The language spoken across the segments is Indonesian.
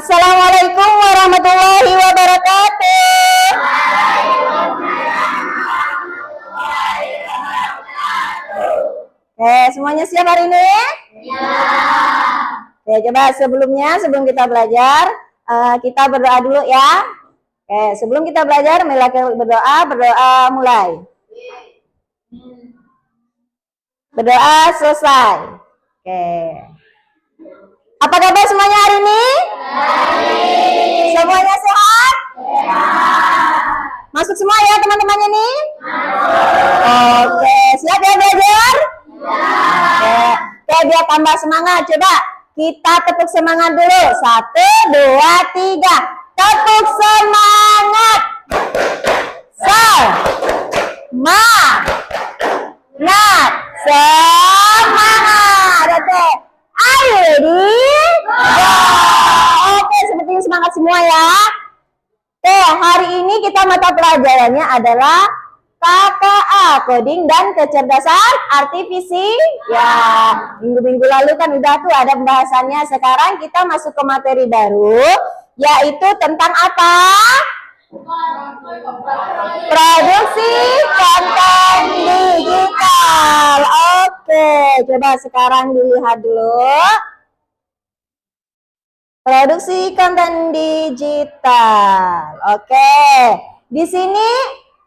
Assalamualaikum warahmatullahi wabarakatuh. Oke, semuanya siap hari ini? Ya. Oke, coba sebelum kita belajar, kita berdoa dulu ya. Oke, sebelum kita belajar, marilah kita berdoa mulai. Berdoa selesai. Oke. Apa kabar semuanya hari ini? Baik. Semuanya sehat? Sehat. Masuk semua ya teman-temannya nih? Oke, siap ya belajar? Ya. Oke, biar tambah semangat, coba kita tepuk semangat dulu. 1, 2, 3. Tepuk semangat. Semangat. Oke. Ayo ready? Oke, sepertinya semangat semua ya. Oke, hari ini kita mata pelajarannya adalah KKA, coding dan kecerdasan artifisial. Ya, minggu-minggu lalu kan udah tuh ada pembahasannya. Sekarang kita masuk ke materi baru, yaitu tentang apa? Produksi konten digital. Oke, coba sekarang dilihat dulu. Produksi konten digital. Oke, di sini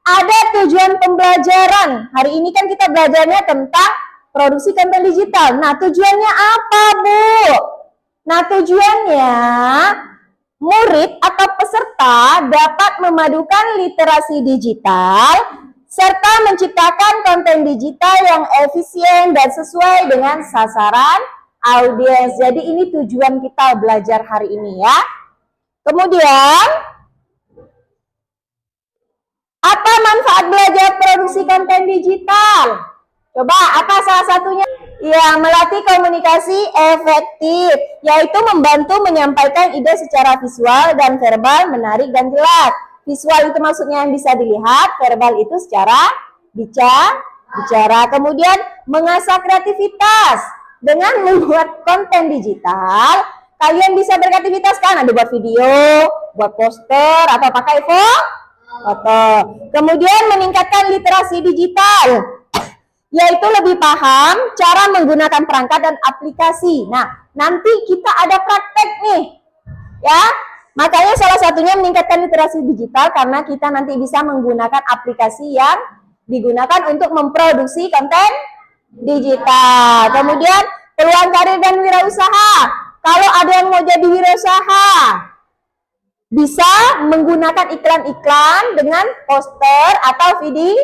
ada tujuan pembelajaran. Hari ini kan kita belajarnya tentang produksi konten digital. Nah, tujuannya apa, Bu? Nah, tujuannya murid atau peserta dapat memadukan literasi digital serta menciptakan konten digital yang efisien dan sesuai dengan sasaran audiens. Jadi ini tujuan kita belajar hari ini ya. Kemudian, apa manfaat belajar produksi konten digital? Coba, apa salah satunya? Ya, melatih komunikasi efektif, yaitu membantu menyampaikan ide secara visual dan verbal menarik dan jelas. Visual itu maksudnya yang bisa dilihat, verbal itu secara bicara. Kemudian mengasah kreativitas. Dengan membuat konten digital, kalian bisa berkreativitas kan? Ada buat video, buat poster, atau pakai foto. Kemudian meningkatkan literasi digital, yaitu lebih paham cara menggunakan perangkat dan aplikasi. Nah, nanti kita ada praktek nih, ya. Makanya salah satunya meningkatkan literasi digital karena kita nanti bisa menggunakan aplikasi yang digunakan untuk memproduksi konten digital. Kemudian peluang karir dan wirausaha. Kalau ada yang mau jadi wirausaha, bisa menggunakan iklan-iklan dengan poster atau video.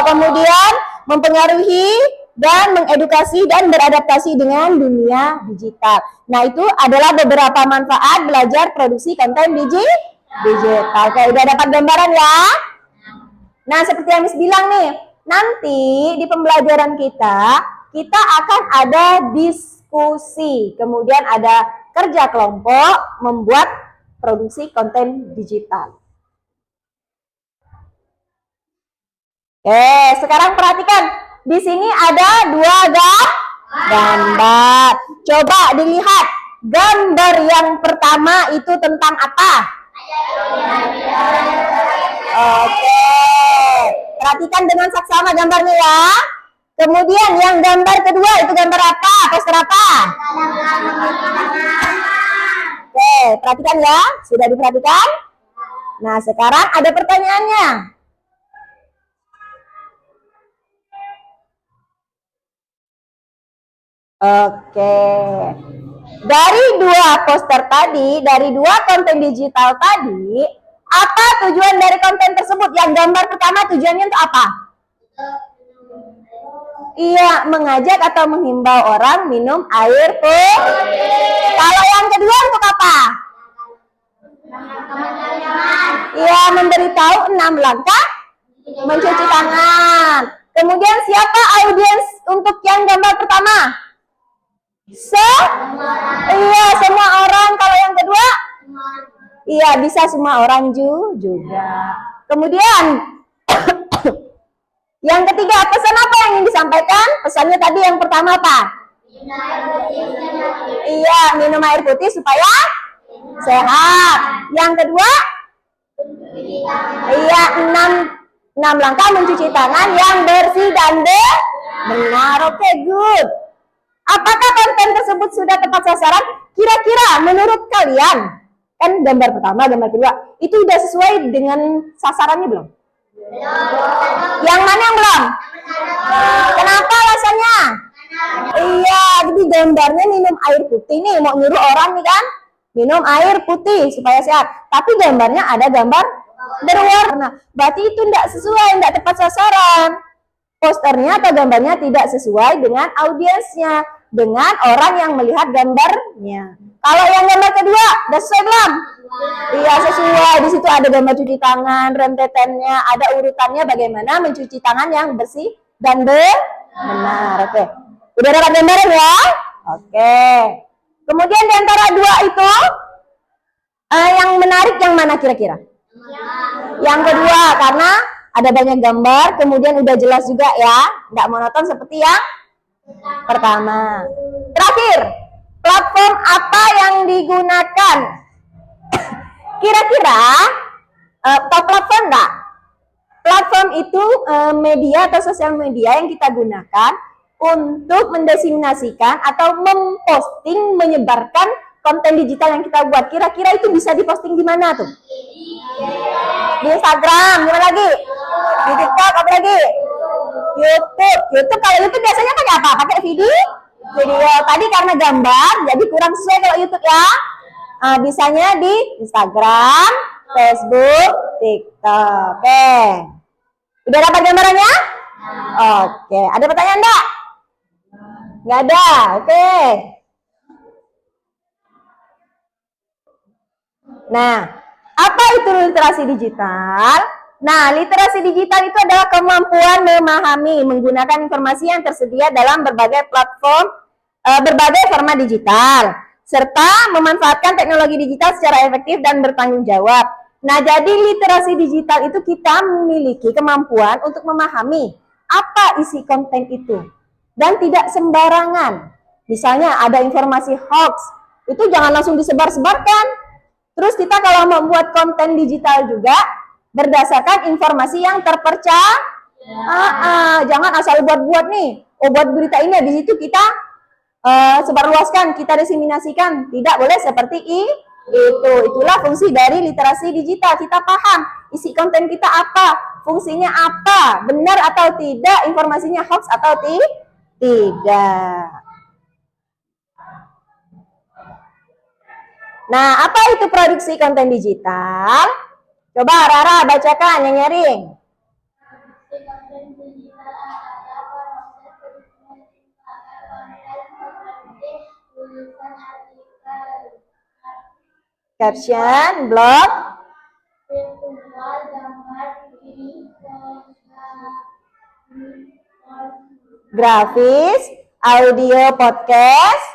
Kemudian mempengaruhi dan mengedukasi dan beradaptasi dengan dunia digital. Nah, itu adalah beberapa manfaat belajar produksi konten digital. Oke, udah dapat gambaran ya? Nah, seperti yang Miss bilang nih, nanti di pembelajaran kita akan ada diskusi, kemudian ada kerja kelompok membuat produksi konten digital. Sekarang perhatikan, di sini ada 2 gambar. Coba dilihat, gambar yang pertama itu tentang apa? Oke, perhatikan dengan saksama gambarnya ya. Kemudian yang gambar kedua itu gambar apa? Poster apa? Oke, perhatikan ya. Sudah diperhatikan? Nah, sekarang ada pertanyaannya. Oke. Dari 2 poster tadi, dari 2 konten digital tadi, apa tujuan dari konten tersebut? Yang gambar pertama tujuannya untuk apa? Iya, mengajak atau menghimbau orang minum air putih. Kalau yang kedua untuk apa? Iya, memberitahu 6 langkah mencuci tangan. Kemudian siapa audiens untuk yang gambar pertama? Iya, semua orang. Kalau yang kedua? Iya, bisa semua orang juga. Kemudian yang ketiga, pesan apa yang ingin disampaikan? Pesannya tadi yang pertama apa? Iya, minum air putih supaya sehat. Yang kedua, iya, 6 langkah mencuci tangan yang bersih dan benar. Oke, good. Apakah konten tersebut sudah tepat sasaran? Kira-kira menurut kalian, kan gambar pertama, gambar kedua, itu udah sesuai dengan sasarannya belum? Yang mana yang belum? Kenapa alasannya? Iya, jadi gambarnya minum air putih nih, mau nyuruh orang nih kan, minum air putih supaya sehat. Tapi gambarnya ada gambar berwarna, berarti itu tidak sesuai, tidak tepat sasaran. Posternya atau gambarnya tidak sesuai dengan audiensnya, dengan orang yang melihat gambarnya. Kalau yang gambar kedua, udah sesuai belum? Iya, sesuai. Di situ ada gambar cuci tangan, rentetannya, ada urutannya bagaimana mencuci tangan yang bersih dan benar. Oke. Udah dapat gambaran ya? Oke. Kemudian di antara dua itu, yang menarik yang mana kira-kira? Yang kedua, karena ada banyak gambar, kemudian udah jelas juga ya, nggak monoton seperti yang pertama. Terakhir, platform apa yang digunakan? Kira-kira tahu platform nggak? Platform itu media atau sosial media yang kita gunakan untuk mendiseminasikan atau memposting, menyebarkan konten digital yang kita buat. Kira-kira itu bisa diposting di mana tuh? Di Instagram, gimana lagi? Di TikTok, apa lagi? YouTube. YouTube, kalau YouTube biasanya pakai apa? Pakai video. Tadi karena gambar, jadi kurang sesuai kalau YouTube ya. Bisanya di Instagram, Facebook, TikTok. Oke. Udah dapat gambarannya? Oke. Ada pertanyaan enggak? Nggak ada. Oke. Nah, apa itu literasi digital? Nah, literasi digital itu adalah kemampuan memahami, menggunakan informasi yang tersedia dalam berbagai platform, berbagai format digital, serta memanfaatkan teknologi digital secara efektif dan bertanggung jawab. Nah, jadi literasi digital itu kita memiliki kemampuan untuk memahami apa isi konten itu. Dan tidak sembarangan. Misalnya ada informasi hoax, itu jangan langsung disebar-sebarkan. Terus kita kalau membuat konten digital juga berdasarkan informasi yang terpercaya. Jangan asal buat-buat nih. Oh, buat berita ini, habis itu kita sebarluaskan, kita diseminasikan. Tidak boleh seperti itu. Itulah fungsi dari literasi digital. Kita paham isi konten kita apa, fungsinya apa, benar atau tidak, informasinya hoax atau tidak. Nah, apa itu produksi konten digital? Coba Rara bacakan yang nyaring. Caption, blog, grafis, audio podcast,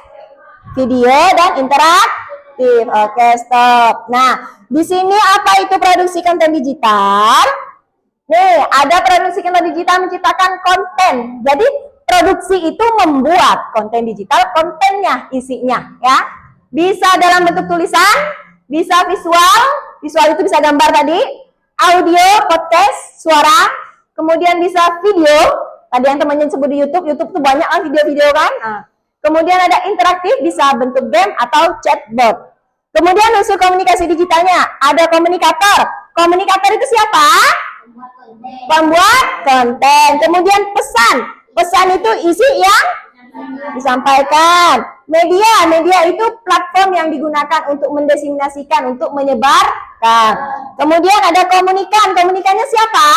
video, dan interaktif. Oke, stop. Nah, di sini apa itu produksi konten digital? Nih, ada produksi konten digital menciptakan konten. Jadi, produksi itu membuat konten digital, kontennya, isinya, ya. Bisa dalam bentuk tulisan, bisa visual, visual itu bisa gambar tadi, audio, podcast, suara, kemudian bisa video, tadi yang temannya sebut di YouTube tuh banyak kan video-video kan. Nah, kemudian ada interaktif, bisa bentuk game atau chatbot. Kemudian unsur komunikasi digitalnya, ada komunikator. Komunikator itu siapa? Pembuat konten. Kemudian pesan. Pesan itu isi yang disampaikan. Media itu platform yang digunakan untuk mendiseminasikan, untuk menyebarkan. Kemudian ada komunikan. Komunikannya siapa?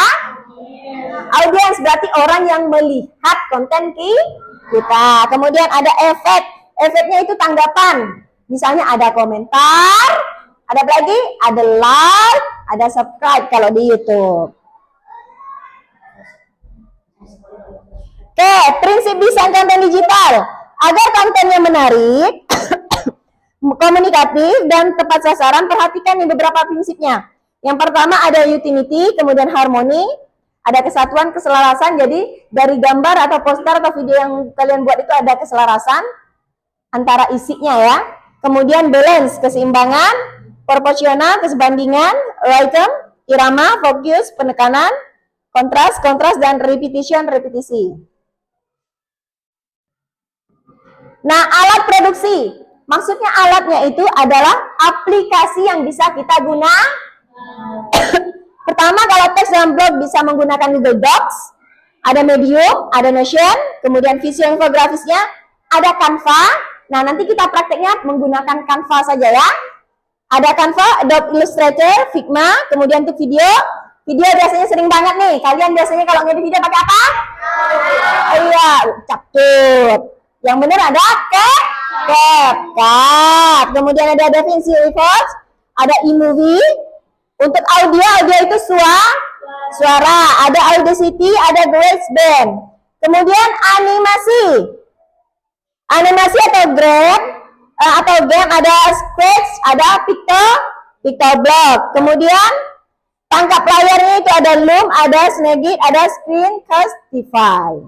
Audiens, berarti orang yang melihat konten kita. Kemudian ada efek. Efeknya itu tanggapan. Misalnya ada komentar, ada apa lagi? Ada like, ada subscribe kalau di YouTube. Oke, prinsip desain konten digital. Agar kontennya menarik, komunikatif, dan tepat sasaran, perhatikan nih beberapa prinsipnya. Yang pertama ada utility, kemudian harmoni, ada kesatuan, keselarasan. Jadi dari gambar atau poster atau video yang kalian buat itu ada keselarasan antara isinya ya. Kemudian balance, keseimbangan, proporsional, keserbandingan, rhythm, irama, fokus, penekanan, kontras, dan repetisi. Nah, alat produksi. Maksudnya alatnya itu adalah aplikasi yang bisa kita gunakan. Pertama, kalau teks dalam blog bisa menggunakan Google Docs, ada Medium, ada Notion, kemudian visual infografisnya, ada Canva. Nah, nanti kita prakteknya menggunakan Canva saja ya. Ada Canva, Adobe Illustrator, Figma, kemudian untuk video biasanya sering banget nih. Kalian biasanya kalau ngedit video pakai apa? Iya, CapCut. Yang benar ada CapCut. Kemudian ada DaVinci Resolve, ada iMovie. Untuk audio itu suara, ada Audacity, ada GarageBand. Kemudian animasi atau game ada Scratch, ada Pictoblog. Kemudian tangkap layarnya itu ada Loom, ada Snagit, ada Screencastify.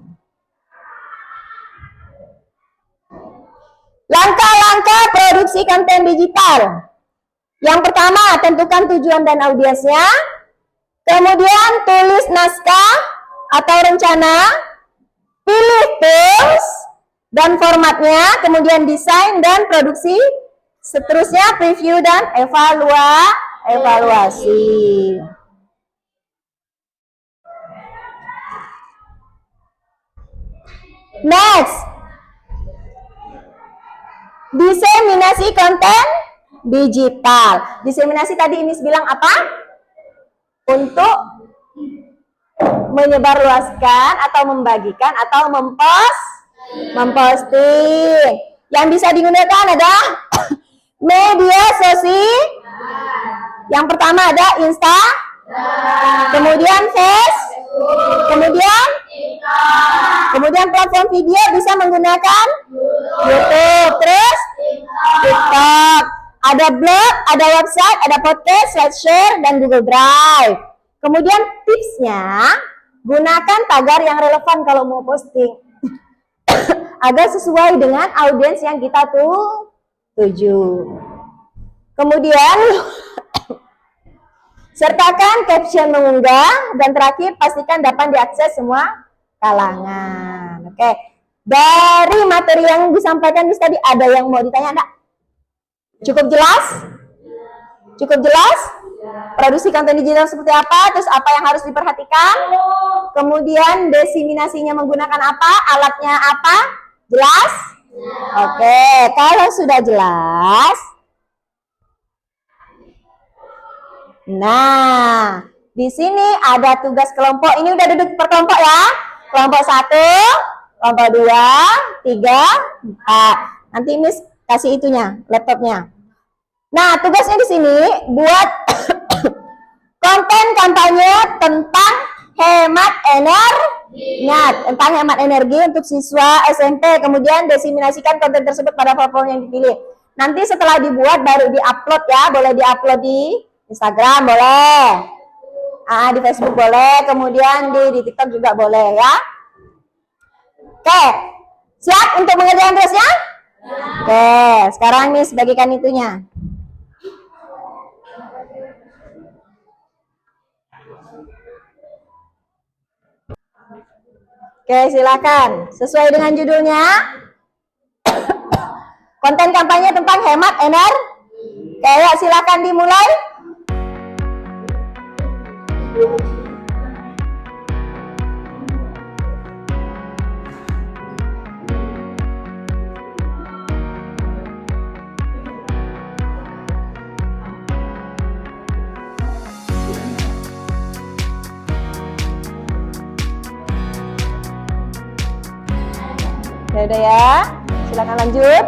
Langkah-langkah produksi konten digital. Yang pertama, tentukan tujuan dan audiensnya. Kemudian tulis naskah atau rencana. Pilih tools dan formatnya. Kemudian desain dan produksi. Seterusnya preview dan evaluasi. Next. Diseminasi konten digital. Diseminasi tadi Miss bilang apa? Untuk menyebarluaskan atau membagikan atau memposting. Yang bisa digunakan ada media sosial. Yang pertama ada kemudian kemudian platform video bisa menggunakan YouTube, terus TikTok. Ada blog, ada website, ada podcast, SlideShare, dan Google Drive. Kemudian tipsnya, gunakan tagar yang relevan kalau mau posting. Agar sesuai dengan audiens yang kita tuju. Kemudian, sertakan caption mengunggah. Dan terakhir, pastikan dapat diakses semua kalangan. Oke. Dari materi yang disampaikan tadi, ada yang mau ditanya enggak? Cukup jelas? Produksi konten digital seperti apa? Terus apa yang harus diperhatikan? Kemudian diseminasinya menggunakan apa? Alatnya apa? Jelas? Oke, kalau sudah jelas. Nah, di sini ada tugas kelompok. Ini udah duduk per kelompok ya. Kelompok 1, kelompok 2, 3, 4. Nanti Miss kasih itunya, laptopnya. Nah, tugasnya di sini buat konten kampanye tentang hemat energi untuk siswa SMP. Kemudian diseminasikan konten tersebut pada platform yang dipilih. Nanti setelah dibuat baru diupload ya, boleh diupload di Instagram boleh, di Facebook boleh, kemudian di TikTok juga boleh ya. Oke, siap untuk mengerjakan tugasnya? Oke, sekarang Miss bagikan itunya. Oke, silakan. Sesuai dengan judulnya. Konten kampanye tentang hemat energi. Oke, silakan dimulai. Udah ya, silakan lanjut.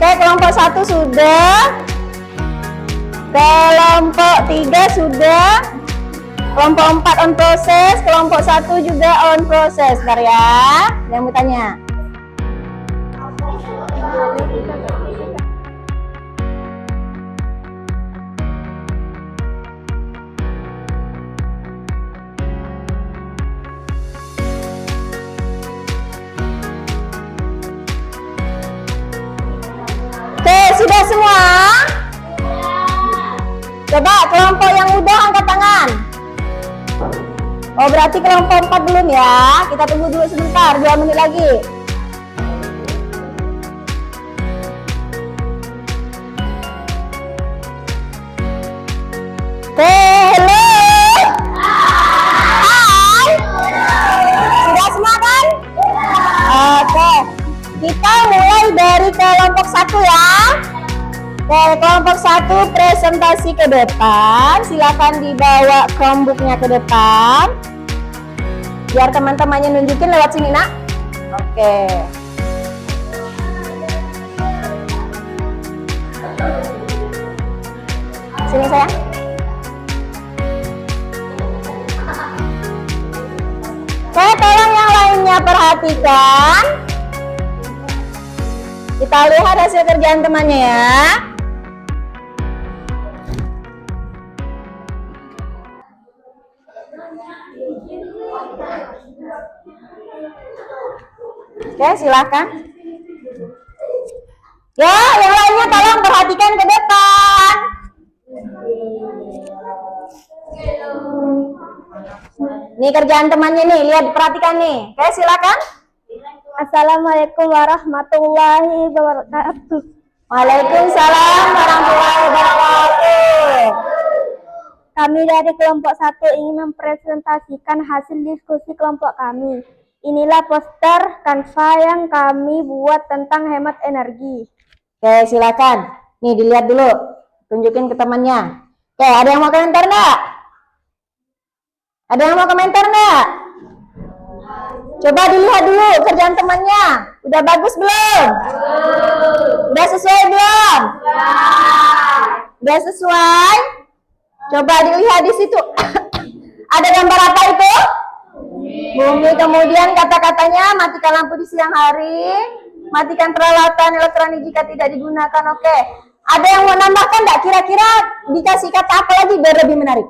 Oke, kelompok 1 sudah. Kelompok 3 sudah. Kelompok 4 on proses, kelompok 1 juga on proses. Bentar ya, yang mau tanya. Oke, sudah semua? Coba kelompok yang udah angkat tangan. Oh, berarti kelompok 4 belum ya. Kita tunggu dulu sebentar, 2 menit lagi. Halo. Hai. Sudah semua kan? Oke. Kita mulai dari kelompok 1 ya. Oke, kelompok 1 presentasi ke depan. Silakan dibawa Chromebook-nya ke depan. Biar teman-temannya nunjukin lewat sini, Nak. Oke. Sini sayang. Oke, tolong yang lainnya perhatikan. Kita lihat hasil kerjaan temannya ya. Oke, silakan. Ya, yang lainnya tolong perhatikan ke depan. Nih kerjaan temannya nih, lihat perhatikan nih. Oke, silakan. Assalamualaikum warahmatullahi wabarakatuh. Waalaikumsalam warahmatullahi wabarakatuh. Kami dari kelompok 1 ingin mempresentasikan hasil diskusi kelompok kami. Inilah poster Canva yang kami buat tentang hemat energi. Oke, silakan. Nih dilihat dulu. Tunjukin ke temannya. Oke, ada yang mau komentar enggak? Ada yang mau komentar enggak? Coba dilihat dulu kerjaan temannya. Udah bagus belum? Udah sesuai belum? Udah sesuai? Coba dilihat di situ. Ada gambar apa itu? Bumi. Kemudian kata-katanya matikan lampu di siang hari, matikan peralatan elektronik jika tidak digunakan. Oke. Ada yang mau nambahkan enggak? Kira-kira dikasih kata apa lagi biar lebih menarik?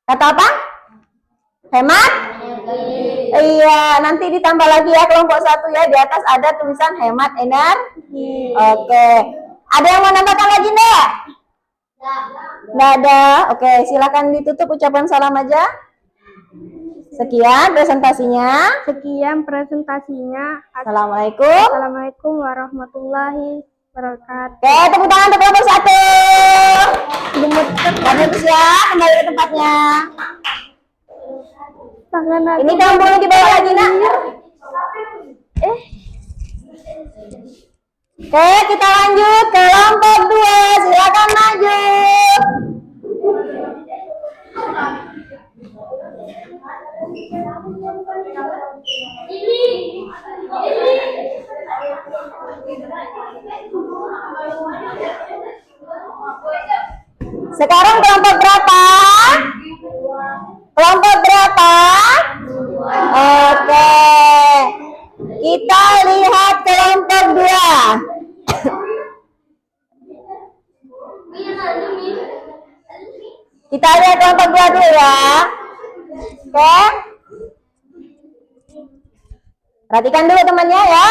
Kata apa? Hemat? Iya, nanti ditambah lagi ya kelompok 1 ya. Di atas ada tulisan hemat energi. Oke. Ada yang mau nambahkan lagi enggak? Enggak ada. Oke, silakan ditutup ucapan salam aja. Sekian presentasinya. Assalamualaikum. Assalamualaikum warahmatullahi wabarakatuh. Oke, tepuk tangan untuk kelompok 1. Bagus ya, kembali ke tempatnya. Ini kamu boleh dibawa lagi, Nak. Oke, kita lanjut ke kelompok 2. Silakan maju. Sekarang kelompok berapa? Kelompok berapa? Oke. Kita lihat kelompok 2. Kita lihat kelompok 2 dulu ya. Oke. Perhatikan dulu temannya ya.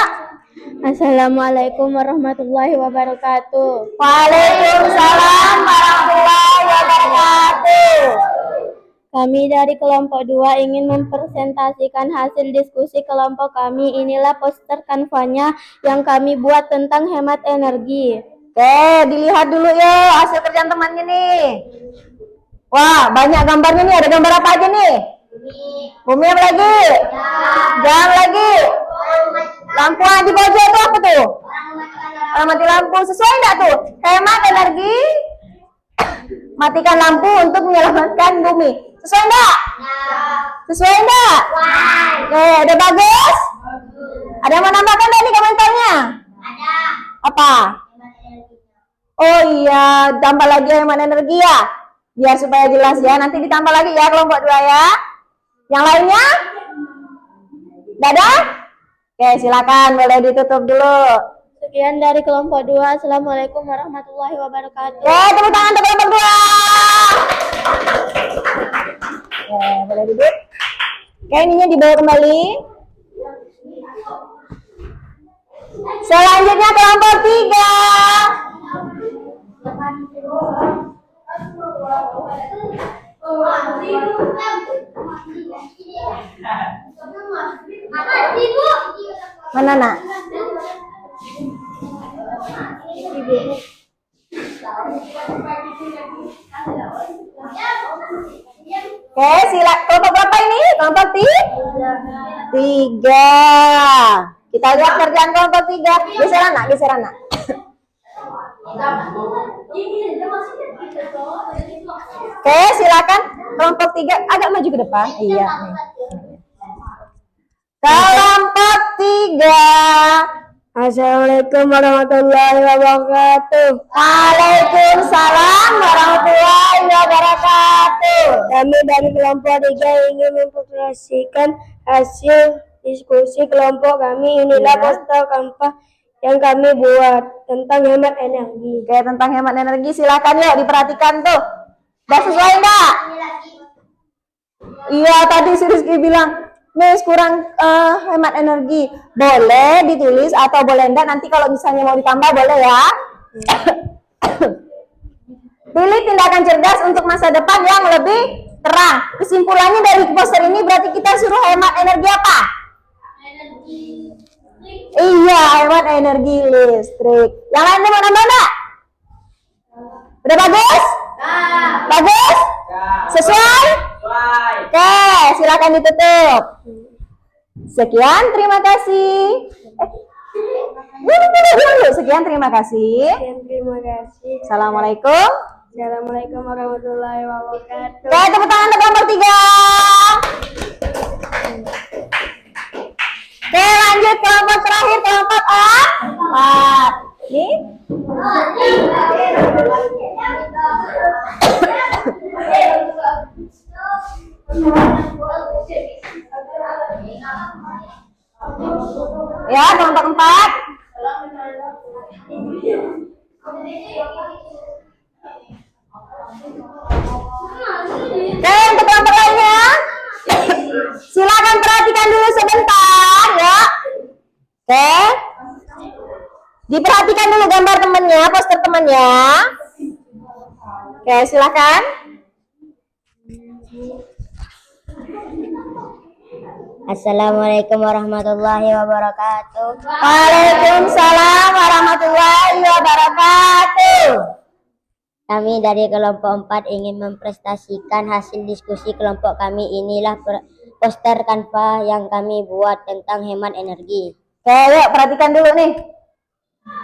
Assalamualaikum warahmatullahi wabarakatuh. Waalaikumsalam warahmatullahi wabarakatuh. Kami dari kelompok 2 ingin mempresentasikan hasil diskusi kelompok kami. Inilah poster kanvanya yang kami buat tentang hemat energi. Oke, dilihat dulu yuk hasil kerjaan temannya nih. Wah, banyak gambarnya nih. Ada gambar apa aja nih? Bumi apa lagi? Jam lagi. Lampu di pojok itu apa tuh? Orang mati lampu. Sesuai enggak tuh? Hemat energi. Matikan lampu untuk menyelamatkan bumi. Sesuai enggak? Sesuai enggak? Oke, udah bagus? Ada yang mau nambahkan tadi komentarnya? Ada. Apa apa? Oh iya, tambah lagi hemat energi ya. Biar supaya jelas ya, nanti ditambah lagi ya kelompok 2 ya. Yang lainnya? Dadah? Oke, silakan boleh ditutup dulu. Sekian dari kelompok 2. Assalamualaikum warahmatullahi wabarakatuh. Oke, tepuk tangan untuk kelompok 2. Oke, boleh duduk. Oke, ininya dibawa kembali. Selanjutnya kelompok 3. Mana nak? Oke, silakan. Kelompok berapa ini? Kelompok 3. Kita lihat kerjaan kelompok 3. Geser anak. Oke, silakan. Kelompok 3 agak maju ke depan. Iya. Nih. Kelompok 3. Assalamualaikum warahmatullahi wabarakatuh. Waalaikumsalam warahmatullahi wabarakatuh. Kami dari kelompok 3 ingin mempresentasikan hasil diskusi kelompok kami. Inilah poster kampanye yang kami buat tentang hemat energi. Oke, tentang hemat energi silakan yuk diperhatikan tuh. Udah sesuai enggak? Iya, tadi si Rizky bilang Miss kurang hemat energi. Boleh ditulis atau boleh enggak, nanti kalau misalnya mau ditambah boleh ya. Pilih tindakan cerdas untuk masa depan yang lebih terang. Kesimpulannya dari poster ini berarti kita suruh hemat energi apa? Iya, hemat energi listrik. Yang lainnya mau nambah enggak? Udah bagus? Bagus? Sesuai? Oke, silakan ditutup. Sekian, terima kasih. Sekian, terima kasih. Terima kasih. Assalamualaikum. Assalamualaikum warahmatullahi wabarakatuh. Oke, tepuk tangan untuk kelompok 3. Oke, lanjut kelompok terakhir, kelompok 4. Nih. Ya, kelompok 4. Oke, untuk kelompok lainnya, silakan perhatikan dulu sebentar ya. Oke, diperhatikan dulu gambar temannya, poster temannya. Oke, silakan. Assalamualaikum warahmatullahi wabarakatuh. Waalaikumsalam warahmatullahi wabarakatuh. Kami dari kelompok 4 ingin mempresentasikan hasil diskusi kelompok kami. Inilah poster kanva yang kami buat tentang hemat energi. Oke, yuk perhatikan dulu nih.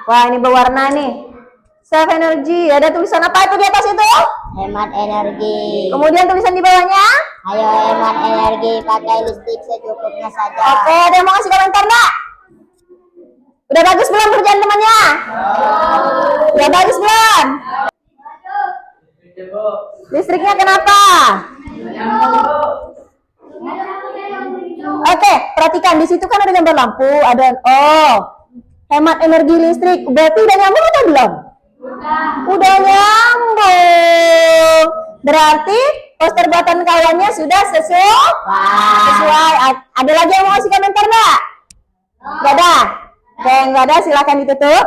Wah, ini berwarna nih. Save energy. Ada tulisan apa itu di atas itu? Hemat energi. Kemudian tulisan di bawahnya? Ayo hemat energi, pakai listrik secukupnya saja. Oke, ada yang mau kasih komentar enggak? Udah bagus belum kerjaan temannya? Udah bagus belum? Listriknya kenapa? Oke, perhatikan di situ kan ada gambar lampu, ada hemat energi listrik. Berarti udah nyambung atau belum? Udah nyambung. Berarti poster buatan kawannya sudah sesuai. Ada lagi yang mau kasih komentar enggak? Enggak ada. Oke, enggak ada, silakan ditutup.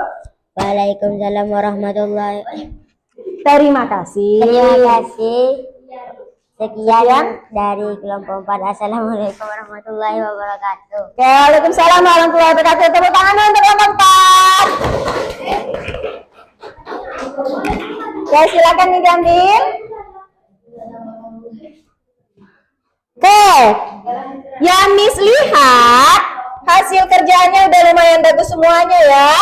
Waalaikumsalam warahmatullahi wabarakatuh. Terima kasih. Terima kasih. Sekian dari kelompok 4. Assalamualaikum warahmatullahi wabarakatuh. Oke, waalaikumsalam warahmatullahi wabarakatuh. Tepuk tangan untuk kelompok 4. Oke, silakan nih diambil. Oke, ya Miss lihat hasil kerjanya udah lumayan bagus semuanya ya.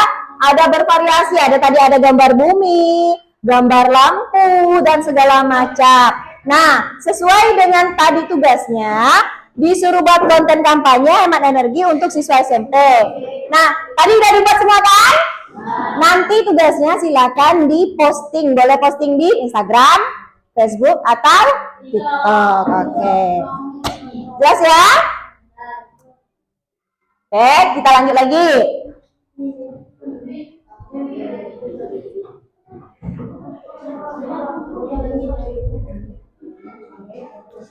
Ada bervariasi, ada tadi ada gambar bumi, gambar lampu dan segala macam. Nah, sesuai dengan tadi tugasnya, disuruh buat konten kampanye hemat energi untuk siswa SMP. Nah, tadi udah dibuat semua kan? Nanti Nanti tugasnya silakan diposting. Boleh posting di Instagram, Facebook, atau TikTok. Oke. Jelas ya? Oke, kita lanjut lagi.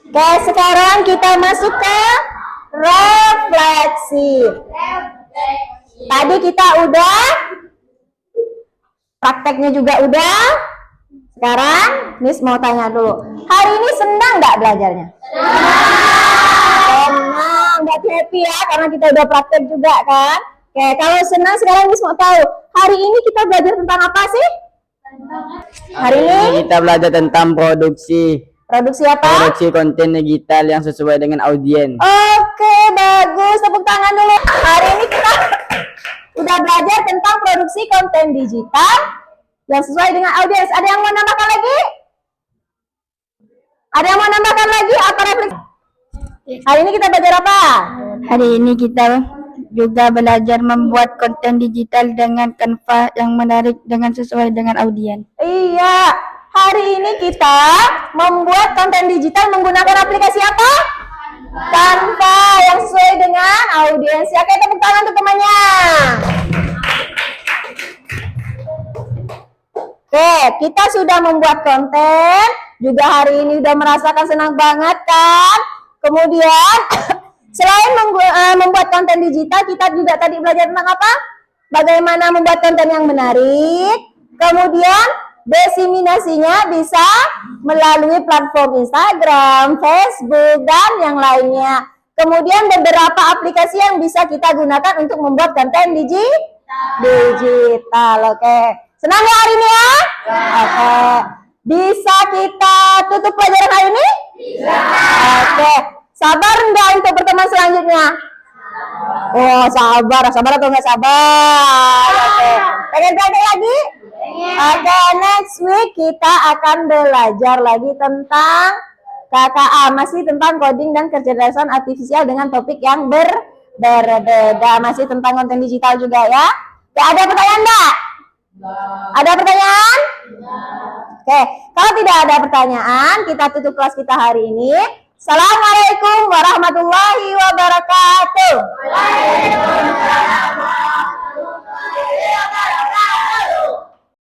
Oke, sekarang kita masuk ke refleksi. Tadi kita udah, prakteknya juga udah. Sekarang Miss mau tanya dulu, hari ini senang nggak belajarnya? Senang, berarti happy ya, karena kita udah praktek juga kan. Oke, kalau senang sekarang Miss mau tahu, hari ini kita belajar tentang apa sih? Hari ini kita belajar tentang produksi apa? produksi konten digital yang sesuai dengan audiens. Oke, bagus. Tepuk tangan dulu. Hari ini kita udah belajar tentang produksi konten digital yang sesuai dengan audiens. Ada yang mau nambahkan lagi? Ada yang mau nambahkan lagi? Apa refleksi? Hari ini kita belajar apa? Hari ini kita juga belajar membuat konten digital dengan Canva yang menarik dengan sesuai dengan audiens. Iya, hari ini kita membuat konten digital menggunakan aplikasi apa? Canva yang sesuai dengan audiens. Ya, oke, tepuk tangan untuk temannya. Oke, kita sudah membuat konten, juga hari ini udah merasakan senang banget kan? Kemudian, selain membuat konten digital, kita juga tadi belajar tentang apa? Bagaimana membuat konten yang menarik. Kemudian, diseminasinya bisa melalui platform Instagram, Facebook, dan yang lainnya. Kemudian beberapa aplikasi yang bisa kita gunakan untuk membuat konten digital. Oke. Senang ya hari ini ya? Oke. Bisa kita tutup pelajaran hari ini? Bisa. Oke. Sabar enggak untuk pertemuan selanjutnya? Oh, sabar atau enggak sabar? Oke. Pengen belajar lagi? Oke, next week kita akan belajar lagi tentang KKA, masih tentang coding dan kecerdasan artifisial dengan topik yang berbeda, masih tentang konten digital juga ya. Oke, ada pertanyaan enggak? Ada pertanyaan? Oke, kalau tidak ada pertanyaan, kita tutup kelas kita hari ini. Assalamualaikum warahmatullahi wabarakatuh. Waalaikumsalam warahmatullahi wabarakatuh.